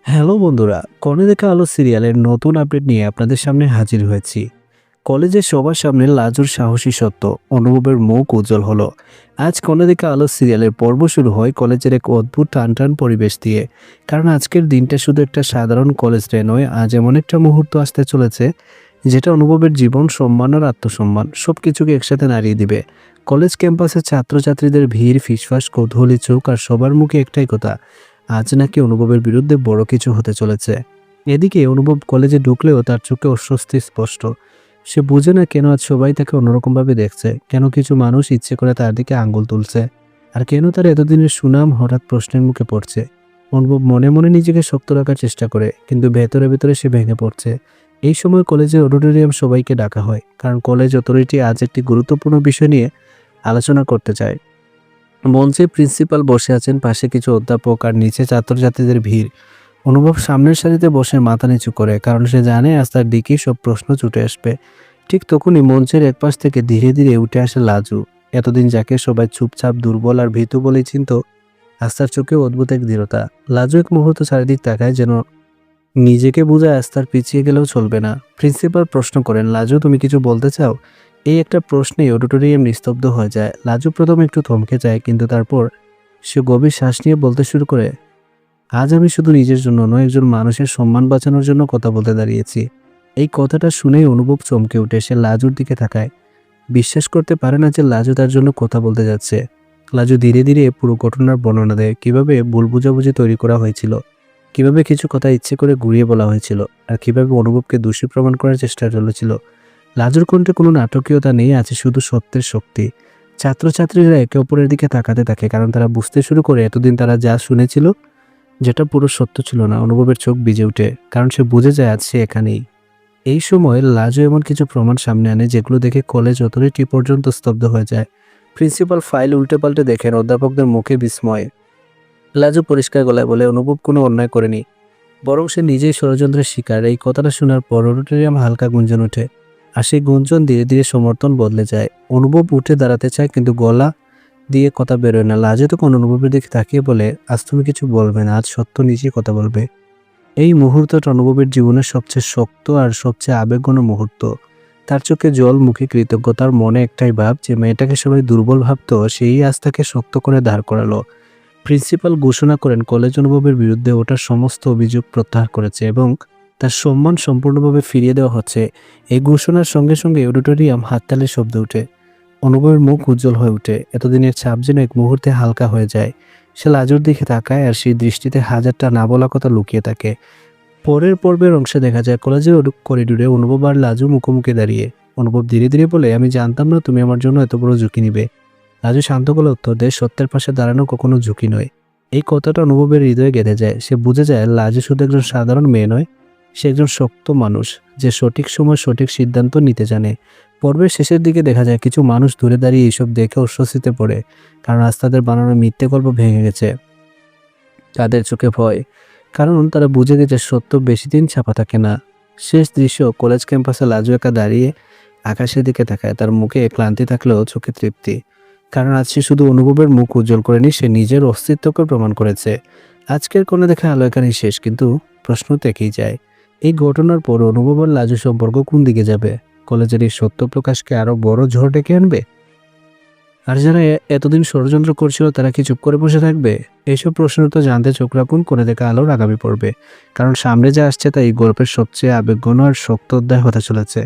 Hello বন্ধুরা, কনে দেখা আলো সিরিয়ালের নতুন আপডেট নিয়ে আপনাদের সামনে হাজির হয়েছি। কলেজে সবার সামনে লাজুর সাহসী সত্য, অনুভবের মুখ উজ্জ্বল হলো। আজ কনে দেখা আলো সিরিয়ালের পর্ব শুরু হয় কলেজের এক অদ্ভুত টানটান পরিবেশ দিয়ে। কারণ আজকের দিনটা শুধু একটা সাধারণ কলেজ ডে নয়, আজ এমন একটা মুহূর্ত আসতে চলেছে যেটা অনুভবের জীবন, সম্মান আর আত্মসম্মান সব কিছুকে একসাথে নাড়িয়ে দিবে। কলেজ ক্যাম্পাসে ছাত্রছাত্রীদের ভিড়, ফিসফাস, কৌতূহলী চোখ আর সবার মুখে একটাই কথা, আজ নাকি অনুভবের বিরুদ্ধে বড় কিছু হতে চলেছে। এদিকে অনুভব কলেজে ঢুকলেও তার চোখে অস্বস্তি স্পষ্ট। সে বুঝে না কেন আজ সবাই তাকে অন্যরকমভাবে দেখছে, কেন কিছু মানুষ ইচ্ছে করে তার দিকে আঙ্গুল তুলছে, আর কেন তার এতদিনের সুনাম হঠাৎ প্রশ্নের মুখে পড়ছে। অনুভব মনে মনে নিজেকে শক্ত রাখার চেষ্টা করে, কিন্তু ভেতরে ভেতরে সে ভেঙে পড়ছে। এই সময় কলেজের অডিটোরিয়াম সবাইকে ডাকা হয়, কারণ কলেজ অথরিটি আজ একটি গুরুত্বপূর্ণ বিষয় নিয়ে আলোচনা করতে চায়। মঞ্চে প্রিন্সিপাল বসে আছেন, পাশে কিছু অধ্যাপক আর নিচে ছাত্রছাত্রীদের ভিড়। অনুভব সামনের সারিতে বসে মাথা নিচু করে, কারণ সে জানে আজ তার দিকেই সব প্রশ্ন ছুটে আসবে। ঠিক তখনই মঞ্চের একপাশ থেকে ধীরে ধীরে উঠে আসে লাজু। এতদিন যাকে সবাই চুপচাপ, দুর্বল আর ভীতু বলেই চিনত, আজ তার চোখে অদ্ভুত এক দৃঢ়তা। লাজু এক মুহূর্ত চারিদিক তাকায়, যেন নিজেকে বোঝায় আজ তার পিছিয়ে গেলেও চলবে না। প্রিন্সিপাল প্রশ্ন করেন, লাজু তুমি কিছু বলতে চাও? এই একটা প্রশ্নেই অডিটোরিয়াম নিস্তব্ধ হয়ে যায়। লাজু প্রথমে একটু থমকে যায়, কিন্তু তারপর সে গভীর শ্বাস নিয়ে বলতে শুরু করে, আজ আমি শুধু নিজের জন্য নয়, একজন মানুষের সম্মান বাঁচানোর জন্য কথা বলতে দাঁড়িয়েছি। এই কথাটা শুনেই অনুভব চমকে উঠে। সে লাজুর দিকে তাকায়, বিশ্বাস করতে পারে না যে লাজু তার জন্য কথা বলতে যাচ্ছে। লাজু ধীরে ধীরে পুরো ঘটনার বর্ণনা দেয়, কিভাবে ভুল বুঝাবুঝি তৈরি করা হয়েছিল, কিভাবে কিছু কথা ইচ্ছে করে ঘুরিয়ে বলা হয়েছিল, আর কিভাবে অনুভবকে দোষী প্রমাণ করার চেষ্টা চলেছিল। লাজুর কণ্ঠে কোনো নাটকীয়তা নেই, আছে শুধু সত্যের শক্তি। ছাত্রছাত্রীরা একে অপরের দিকে তাকাতে থাকে, কারণ তারা বুঝতে শুরু করে এতদিন তারা যা শুনেছিল যেটা পুরো সত্য ছিল না। অনুভবের চোখ ভিজে ওঠে, কারণ সে বুঝে যায় আজ সে এখানেই। এই সময় লাজু এমন কিছু প্রমাণ সামনে আনে যেগুলো দেখে কলেজ অথরিটি পর্যন্ত স্তব্ধ হয়ে যায়। প্রিন্সিপাল ফাইল উল্টে পাল্টে দেখেন, অধ্যাপকদের মুখে বিস্ময়। লাজু পরিষ্কার গলায় বলে, অনুভব কোনো অন্যায় করেনি, বরং সে নিজেই ষড়যন্ত্রের শিকার। এই কথাটা শোনার পর অডিটোরিয়াম হালকা গুঞ্জন ওঠে, আর সেই গুঞ্জন ধীরে ধীরে সমর্থন বদলে যায়। অনুভব উঠে দাঁড়াতে চায়, কিন্তু গলা দিয়ে কথা বেরোয় না। লাজু তখন অনুভবের দিকে তাকিয়ে বলে, আজ তুমি কিছু বলবে না, আজ সত্য নিজেই কথা বলবে। এই মুহূর্তটা অনুভবের জীবনের সবচেয়ে শক্ত আর সবচেয়ে আবেগঘন মুহূর্ত। তার চোখে জল, মুখে কৃতজ্ঞতার, মনে একটাই ভাব, যে মেয়েটাকে সবাই দুর্বল ভাবতো সেই আজ তাকে শক্ত করে দাঁড় করালো। প্রিন্সিপাল ঘোষণা করেন, কলেজ অনুভবের বিরুদ্ধে ওঠার সমস্ত অভিযোগ প্রত্যাহার করেছে এবং তার সম্মান সম্পূর্ণভাবে ফিরিয়ে দেওয়া হচ্ছে। এই ঘোষণার সঙ্গে সঙ্গে অডিটোরিয়াম হাততালির শব্দ ওঠে। অনুভবের মুখ উজ্জ্বল হয়ে ওঠে, এতদিনের ছাপ যেন এক মুহূর্তে হালকা হয়ে যায়। সে লাজুর দিকে তাকায়, আর সেই দৃষ্টিতে হাজারটা না বলা কথা লুকিয়ে থাকে। পরের পর্বের অংশে দেখা যায় কলেজের করিডোরে অনুভব আর লাজু মুখোমুখি দাঁড়িয়ে। অনুভব ধীরে ধীরে বলে, আমি জানতাম না তুমি আমার জন্য এত বড় ঝুঁকি নিবে। লাজু শান্ত গলায় উত্তর দেয়, সত্যের পাশে দাঁড়ানো কখনো ঝুঁকি নয়। এই কথাটা অনুভবের হৃদয়ে গেঁথে যায়। সে বুঝে যায় লাজু শুধু একজন সাধারণ মেয়ে নয়, সে একজন শক্ত মানুষ, যে সঠিক সময় সঠিক সিদ্ধান্ত নিতে জানে। পর্বের শেষের দিকে দেখা যায় কিছু মানুষ দূরে দাঁড়িয়ে এইসব দেখে অস্বস্তিতে পড়ে, কারণ আজ তাদের বানানো মিথ্যে গল্প ভেঙে গেছে। তাদের চোখে ভয়, কারণ তারা বুঝে গেছে সত্য বেশি দিন ছাপা থাকে না। শেষ দৃশ্য, কলেজ ক্যাম্পাসে লাজু একা দাঁড়িয়ে আকাশের দিকে তাকায়। তার মুখে ক্লান্তি থাকলেও চোখে তৃপ্তি, কারণ আজ সে শুধু অনুভবের মুখ উজ্জ্বল করেনি, সে নিজের অস্তিত্বকে প্রমাণ করেছে। আজকের কোণে দেখা আলো এখানেই শেষ, কিন্তু প্রশ্ন থেকেই যায়, এই ঘটনার পর অনুভব আর লাজু সম্পর্ক কোন দিকে যাবে? কলেজের এই সত্য প্রকাশকে আরো বড় ঝড় ডেকে আনবে, আর যারা এতদিন ষড়যন্ত্র করছিল তারা কি চুপ করে বসে থাকবে? এইসব প্রশ্ন তো জানতে চোখ রাখুন কোণে দেখা আলোর আগামী পর্বে, কারণ সামনে যা আসছে তা এই গল্পের সবচেয়ে আবেগঘন আর শক্ত অধ্যায় হতে চলেছে।